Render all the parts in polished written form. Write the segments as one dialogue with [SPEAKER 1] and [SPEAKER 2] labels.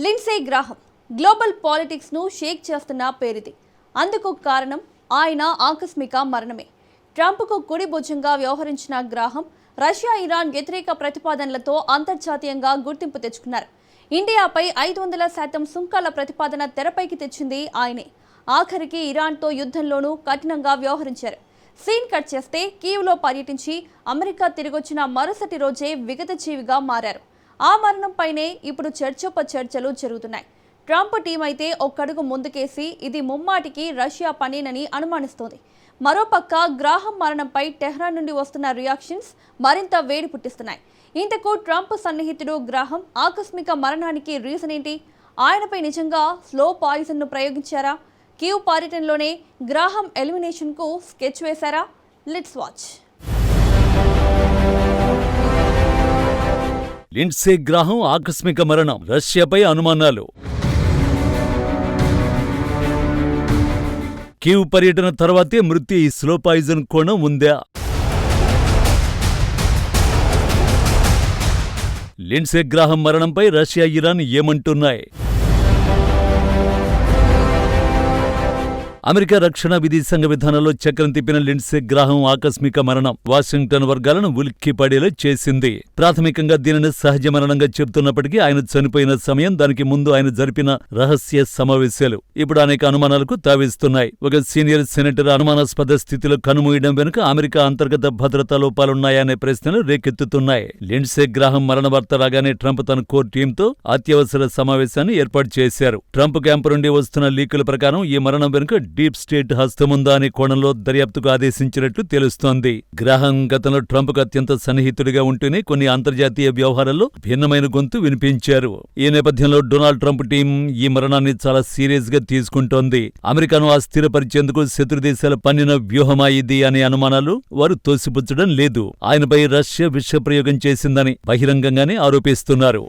[SPEAKER 1] Lindsay Graham global politics ను షేక్ చేస్తున్న పేరిది. అందుకు కారణం ఆయన ఆకస్మిక మరణమే. ట్రంప్కు కుడి భుజంగా వ్యవహరించిన గ్రాహం రష్యా ఇరాన్ వ్యతిరేక ప్రతిపాదనలతో అంతర్జాతీయంగా గుర్తింపు తెచ్చుకున్నారు. ఇండియాపై 500% సుంకాల ప్రతిపాదన తెరపైకి తెచ్చింది ఆయనే. ఆఖరికి ఇరాన్తో యుద్ధంలోనూ కఠినంగా వ్యవహరించారు. సీన్ కట్ చేస్తే కీవ్లో పర్యటించి అమెరికా తిరిగొచ్చిన మరుసటి రోజే విగతజీవిగా మారారు. ఆ మరణంపైనే ఇప్పుడు చర్చలు జరుగుతున్నాయి. ట్రంప్ టీం అయితే ఒక్కడుగు ముందుకేసి ఇది ముమ్మాటికి రష్యా పనేనని అనుమానిస్తోంది. మరోపక్క గ్రాహం మరణంపై టెహ్రాన్ నుండి వస్తున్న రియాక్షన్స్ మరింత వేడి పుట్టిస్తున్నాయి. ఇంతకు ట్రంప్ సన్నిహితుడు గ్రాహం ఆకస్మిక మరణానికి రీజన్ ఏంటి? ఆయనపై నిజంగా స్లో పాయిజన్ను ప్రయోగించారా? కీవ్ పర్యటనలోనే గ్రాహం ఎలిమినేషన్కు స్కెచ్ వేశారా? Let's watch.
[SPEAKER 2] లిండ్సే గ్రాహం ఆకస్మిక మరణం, రష్యాపై అనుమానాలు. కీవ్ పర్యటన తర్వాతే మృతి స్లో పాయిజన్ కోణం ఉందా? లిండ్సే గ్రాహం మరణంపై రష్యా, ఇరాన్ ఏమంటున్నాయి? అమెరికా రక్షణ విదేశాంగ విధానంలో చక్రం తిప్పిన లిండ్సే గ్రాహం ఆకస్మిక మరణం వాషింగ్టన్ వర్గాలను ఉలిక్కిపడేలా చేసింది. ప్రాథమికంగా దీనిని సహజ మరణంగా చెబుతున్నప్పటికీ ఆయన చనిపోయిన సమయం, దానికి ముందు ఆయన జరిపిన రహస్య సమావేశాలు ఇప్పుడు అనేక అనుమానాలకు తావిస్తున్నాయి. ఒక సీనియర్ సెనేటర్ అనుమానాస్పద స్థితిలో కనుమూయడం వెనుక అమెరికా అంతర్గత భద్రతా లోపాలున్నాయనే ప్రశ్నలు రేకెత్తుతున్నాయి. లిండ్సే గ్రాహం మరణ వార్త రాగానే ట్రంప్ తన కోర్ టీంతో అత్యవసర సమావేశాన్ని ఏర్పాటు చేశారు. ట్రంప్ క్యాంపు నుండి వస్తున్న లీకుల ప్రకారం ఈ మరణం వెనుక డీప్ స్టేట్ హస్తముందా అనే కోణంలో దర్యాప్తుకు ఆదేశించినట్లు తెలుస్తోంది. గ్రాహం గతంలో ట్రంప్కు అత్యంత సన్నిహితుడిగా ఉంటూనే కొన్ని అంతర్జాతీయ వ్యవహారాల్లో భిన్నమైన గొంతు వినిపించారు. ఈ నేపథ్యంలో డొనాల్డ్ ట్రంప్ టీం ఈ మరణాన్ని చాలా సీరియస్ గా తీసుకుంటోంది. అమెరికాను అస్థిరపరిచేందుకు శత్రుదేశాలు పన్నిన వ్యూహమా ఇది అనే అనుమానాలు వారు తోసిపుచ్చడం లేదు. ఆయనపై రష్యా విషప్రయోగం చేసిందని బహిరంగంగానే ఆరోపిస్తున్నారు.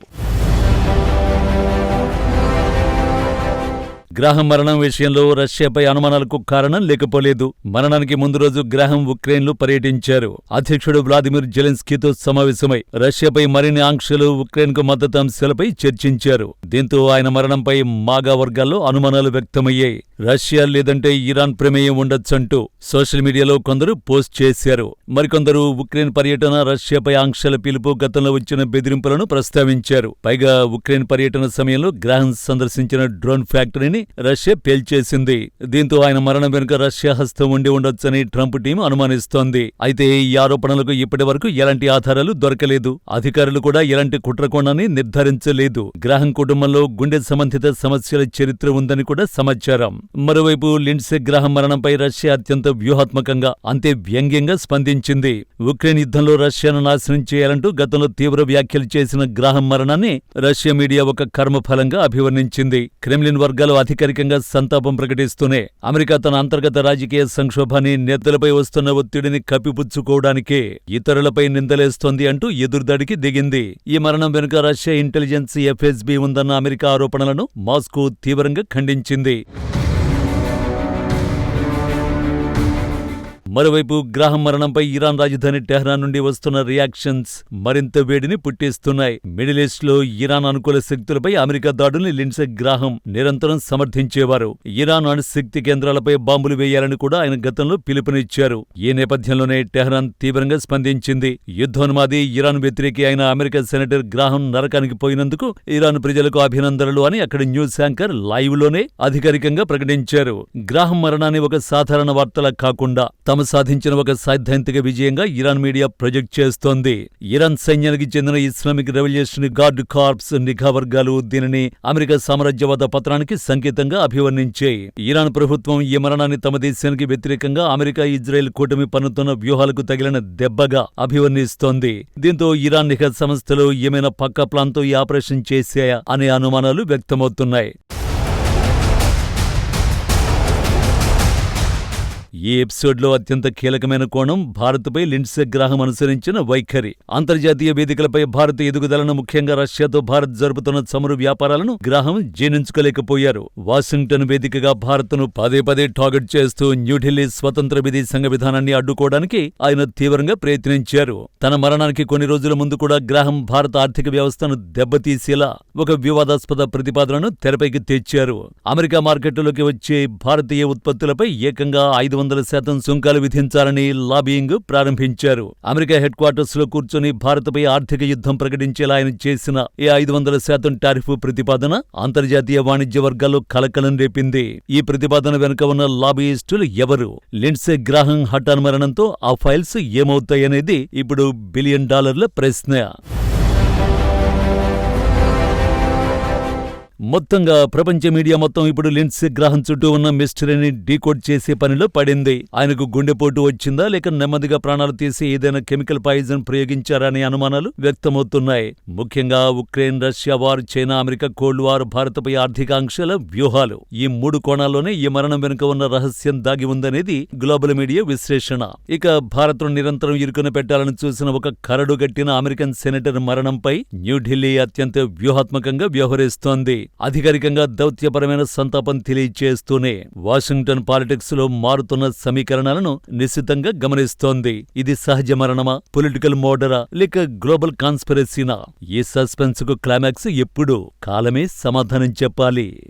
[SPEAKER 2] గ్రాహం మరణం విషయంలో రష్యాపై అనుమానాలకు కారణం లేకపోలేదు. మరణానికి ముందు రోజు గ్రాహం ఉక్రెయిన్లో పర్యటించారు. అధ్యక్షుడు వ్లాదిమిర్ జెలెన్స్కీతో సమావేశమై రష్యాపై మరిన్ని ఆంక్షలు, ఉక్రెయిన్కు మద్దతు అంశాలపై చర్చించారు. దీంతో ఆయన మరణంపై మాగా వర్గాల్లో అనుమానాలు వ్యక్తమయ్యాయి. రష్యా లేదంటే ఇరాన్ ప్రమేయం ఉండొచ్చంటూ సోషల్ మీడియాలో కొందరు పోస్ట్ చేశారు. మరికొందరు ఉక్రెయిన్ పర్యటన, రష్యాపై ఆంక్షల పిలుపు, గతంలో వచ్చిన బెదిరింపులను ప్రస్తావించారు. పైగా ఉక్రెయిన్ పర్యటన సమయంలో గ్రాహం సందర్శించిన డ్రోన్ ఫ్యాక్టరీని రష్యా పేల్చేసింది. దీంతో ఆయన మరణం వెనుక రష్యా హస్తం ఉండి ఉండొచ్చని ట్రంప్ టీం అనుమానిస్తోంది. అయితే ఈ ఆరోపణలకు ఇప్పటి వరకు ఎలాంటి ఆధారాలు దొరకలేదు. అధికారులు కూడా ఎలాంటి కుట్రకోణాన్ని నిర్ధారించలేదు. గ్రాహం కుటుంబంలో గుండె సంబంధిత సమస్యల చరిత్ర ఉందని కూడా సమాచారం. మరోవైపు లిండ్సే గ్రాహం మరణంపై రష్యా అత్యంత వ్యూహాత్మకంగా, అంతే వ్యంగ్యంగా స్పందించింది. ఉక్రెయిన్ యుద్ధంలో రష్యాను నాశనం చేయాలంటూ గతంలో తీవ్ర వ్యాఖ్యలు చేసిన గ్రాహం మరణాన్ని రష్యా మీడియా ఒక కర్మఫలంగా అభివర్ణించింది. క్రెమ్లిన్ వర్గాలు అధికారికంగా సంతాపం ప్రకటిస్తూనే అమెరికా తన అంతర్గత రాజకీయ సంక్షోభాన్ని, నేతలపై వస్తున్న ఒత్తిడిని కప్పిపుచ్చుకోవడానికే ఇతరులపై నిందలేస్తోంది అంటూ ఎదురుదాడికి దిగింది. ఈ మరణం వెనుక రష్యా ఇంటెలిజెన్స్, FSB ఉందన్న అమెరికా ఆరోపణలను మాస్కో తీవ్రంగా ఖండించింది. మరోవైపు గ్రాహం మరణంపై ఇరాన్ రాజధాని టెహ్రాన్ నుండి వస్తున్న రియాక్షన్స్ మరింత వేడిని పుట్టిస్తున్నాయి. మిడిల్ ఈస్ట్ లో ఇరాన్ అనుకూల శక్తులపై అమెరికా దాడుల్ని లిండ్సే గ్రాహం నిరంతరం సమర్థించేవారు. ఇరాన్ అణుశక్తి కేంద్రాలపై బాంబులు వేయాలని కూడా ఆయన గతంలో పిలుపునిచ్చారు. ఈ నేపథ్యంలోనే టెహ్రాన్ తీవ్రంగా స్పందించింది. యుద్ధోన్మాది, ఇరాన్ వ్యతిరేకి అయిన అమెరికా సెనేటర్ గ్రాహం నరకానికి పోయినందుకు ఇరాన్ ప్రజలకు అభినందనలు అని అక్కడి న్యూస్ యాంకర్ లైవ్ లోనే అధికారికంగా ప్రకటించారు. గ్రాహం మరణాన్ని ఒక సాధారణ వార్తలా కాకుండా తాము సాధించిన ఒక సైద్ధాంతిక విజయంగా ఇరాన్ మీడియా ప్రొజెక్ట్ చేస్తోంది. ఇరాన్ సైన్యానికి చెందిన ఇస్లామిక్ రెవల్యూషనరీ గార్డ్ కార్ప్స్ నిఘా వర్గాలు దీనిని అమెరికా సామ్రాజ్యవాద పత్రానికి సంకేతంగా అభివర్ణించాయి. ఇరాన్ ప్రభుత్వం ఈ మరణాన్ని తమ దేశానికి వ్యతిరేకంగా అమెరికా, ఇజ్రాయెల్ కూటమి పన్నుతున్న వ్యూహాలకు తగిలిన దెబ్బగా అభివర్ణిస్తోంది. దీంతో ఇరాన్ నిఘా సంస్థలు ఏమైనా పక్క ప్లాన్తో ఈ ఆపరేషన్ చేశాయా అనే అనుమానాలు వ్యక్తమవుతున్నాయి. ఈ ఎపిసోడ్లో అత్యంత కీలకమైన కోణం భారత్పై లిండ్సే గ్రాహం అనుసరించిన వైఖరి. అంతర్జాతీయ వేదికలపై భారత్ ఎదుగుదలను, ముఖ్యంగా రష్యాతో భారత్ జరుపుతున్న చమురు వ్యాపారాలను గ్రాహం జీర్ణించుకోలేకపోయారు. వాషింగ్టన్ వేదికగా భారత్ను పదే పదే టార్గెట్ చేస్తూ న్యూఢిల్లీ స్వతంత్ర విదేశాంగ విధానాన్ని అడ్డుకోవడానికి ఆయన తీవ్రంగా ప్రయత్నించారు. తన మరణానికి కొన్ని రోజుల ముందు కూడా గ్రాహం భారత ఆర్థిక వ్యవస్థను దెబ్బతీసేలా ఒక వివాదాస్పద ప్రతిపాదనను తెరపైకి తెచ్చారు. అమెరికా మార్కెట్లోకి వచ్చే భారతీయ ఉత్పత్తులపై ఏకంగా 500% సుంకాలు విధించాలని లాబియింగ్ ప్రారంభించారు. అమెరికా హెడ్ క్వార్టర్స్ లో కూర్చొని భారత్పై ఆర్థిక యుద్ధం ప్రకటించేలా ఆయన చేసిన ఈ 500% టారిఫ్ ప్రతిపాదన అంతర్జాతీయ వాణిజ్య వర్గాల్లో కలకలం రేపింది. ఈ ప్రతిపాదన వెనుక ఉన్న లాబియిస్టులు ఎవరు? లిండ్సే గ్రాహం హఠాన్ మరణంతో ఆ ఫైల్స్ ఏమవుతాయనేది ఇప్పుడు $1 బిలియన్ ప్రశ్న. మొత్తంగా ప్రపంచ మీడియా మొత్తం ఇప్పుడు లిండ్సే గ్రాహం చుట్టూ ఉన్న మిస్టరీని డీకోడ్ చేసే పనిలో పడింది. ఆయనకు గుండెపోటు వచ్చిందా, లేక నెమ్మదిగా ప్రాణాలు తీసి ఏదైనా కెమికల్ పాయిజన్ ప్రయోగించారా అనే అనుమానాలు వ్యక్తమవుతున్నాయి. ముఖ్యంగా Ukraine Russia war, China America cold war, భారత్పై ఆర్థిక ఆంక్షల వ్యూహాలు, ఈ 3 కోణాల్లోనే ఈ మరణం వెనుక ఉన్న రహస్యం దాగి ఉందనేది గ్లోబల్ మీడియా విశ్లేషణ. ఇక భారత్ను నిరంతరం ఇరుకున పెట్టాలని చూసిన ఒక కరడుగట్టిన అమెరికన్ సెనేటర్ మరణంపై న్యూఢిల్లీ అత్యంత వ్యూహాత్మకంగా వ్యవహరిస్తోంది. అధికారికంగా దౌత్యపరమైన సంతాపం తెలియచేస్తూనే వాషింగ్టన్ పాలిటిక్స్ లో మారుతున్న సమీకరణాలను నిశితంగా గమనిస్తోంది. ఇది సహజ మరణమా, పొలిటికల్ మోర్డరా, లేక గ్లోబల్ కాన్స్పిరసీనా? ఈ సస్పెన్స్ కు క్లైమాక్స్ ఎప్పుడు? కాలమే సమాధానం చెప్పాలి.